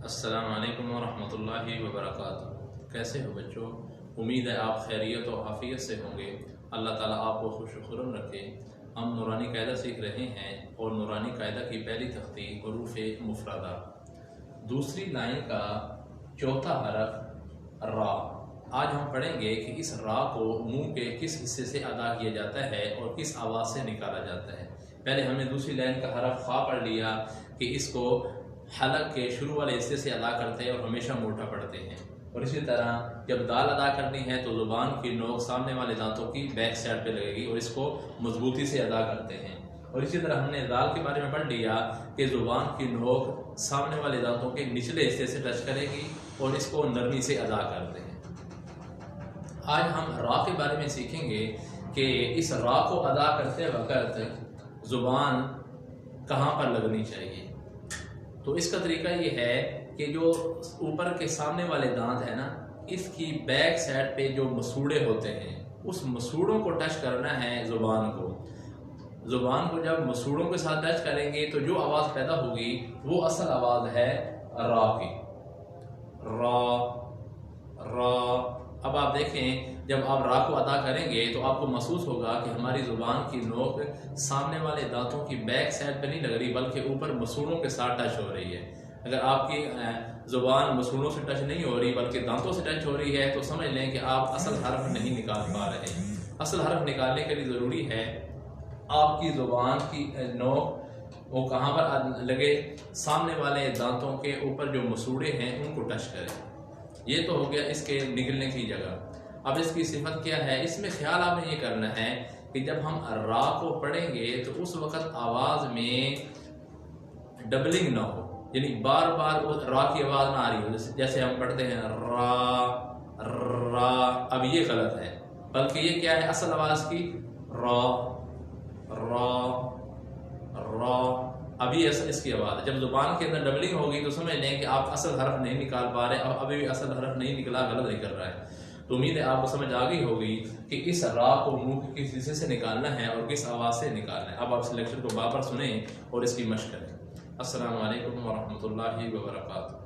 السلام علیکم ورحمۃ اللہ وبرکاتہ۔ کیسے ہو بچوں؟ امید ہے آپ خیریت و عافیت سے ہوں گے۔ اللہ تعالیٰ آپ کو خوش و خرم رکھے۔ ہم نورانی قاعدہ سیکھ رہے ہیں اور نورانی قاعدہ کی پہلی تختی حروف مفردہ، دوسری لائن کا چوتھا حرف را۔ آج ہم پڑھیں گے کہ اس را کو منہ کے کس حصے سے ادا کیا جاتا ہے اور کس آواز سے نکالا جاتا ہے۔ پہلے ہم نے دوسری لائن کا حرف خا پڑھ لیا کہ اس کو حلق کے شروع والے حصے سے ادا کرتے ہیں اور ہمیشہ موٹا پڑھتے ہیں، اور اسی طرح جب دال ادا کرنی ہے تو زبان کی نوک سامنے والے دانتوں کی بیک سائڈ پہ لگے گی اور اس کو مضبوطی سے ادا کرتے ہیں۔ اور اسی طرح ہم نے دال کے بارے میں پڑھ لیا کہ زبان کی نوک سامنے والے دانتوں کے نچلے حصے سے ٹچ کرے گی اور اس کو نرمی سے ادا کرتے ہیں۔ آج ہم را کے بارے میں سیکھیں گے کہ اس را کو ادا کرتے وقت زبان کہاں پر لگنی چاہیے۔ تو اس کا طریقہ یہ ہے کہ جو اوپر کے سامنے والے دانت ہیں نا، اس کی بیک سائڈ پہ جو مسوڑے ہوتے ہیں اس مسوڑوں کو ٹچ کرنا ہے زبان کو۔ زبان کو جب مسوڑوں کے ساتھ ٹچ کریں گے تو جو آواز پیدا ہوگی وہ اصل آواز ہے را کی، را را۔ اب آپ دیکھیں جب آپ را کو ادا کریں گے تو آپ کو محسوس ہوگا کہ ہماری زبان کی نوک سامنے والے دانتوں کی بیک سائڈ پہ نہیں لگ رہی بلکہ اوپر مسوڑوں کے ساتھ ٹچ ہو رہی ہے۔ اگر آپ کی زبان مسوڑوں سے ٹچ نہیں ہو رہی بلکہ دانتوں سے ٹچ ہو رہی ہے تو سمجھ لیں کہ آپ اصل حرف نہیں نکال پا رہے ہیں۔ اصل حرف نکالنے کے لیے ضروری ہے آپ کی زبان کی نوک وہ کہاں پر لگے، سامنے والے دانتوں کے اوپر جو مسوڑے ہیں ان کو ٹچ کرے۔ یہ تو ہو گیا اس کے نکلنے کی جگہ۔ اب اس کی صفت کیا ہے؟ اس میں خیال آپ نے یہ کرنا ہے کہ جب ہم را کو پڑھیں گے تو اس وقت آواز میں ڈبلنگ نہ ہو، یعنی بار بار وہ را کی آواز نہ آ رہی ہو، جیسے ہم پڑھتے ہیں را را۔ اب یہ غلط ہے، بلکہ یہ کیا ہے اصل آواز کی؟ را را را۔ ابھی اس کی آواز ہے۔ جب زبان کے اندر ڈبلنگ ہوگی تو سمجھ لیں کہ آپ اصل حرف نہیں نکال پا رہے، اور ابھی بھی اصل حرف نہیں نکلا، غلط نہیں کر رہا ہے۔ تو امید ہے آپ کو سمجھ آ گئی ہوگی کہ اس را کو منہ کے کس حصے سے نکالنا ہے اور کس آواز سے نکالنا ہے۔ اب آپ اس لیکچر کو بار بار سنیں اور اس کی مشق کریں۔ السلام علیکم ورحمۃ اللہ وبرکاتہ۔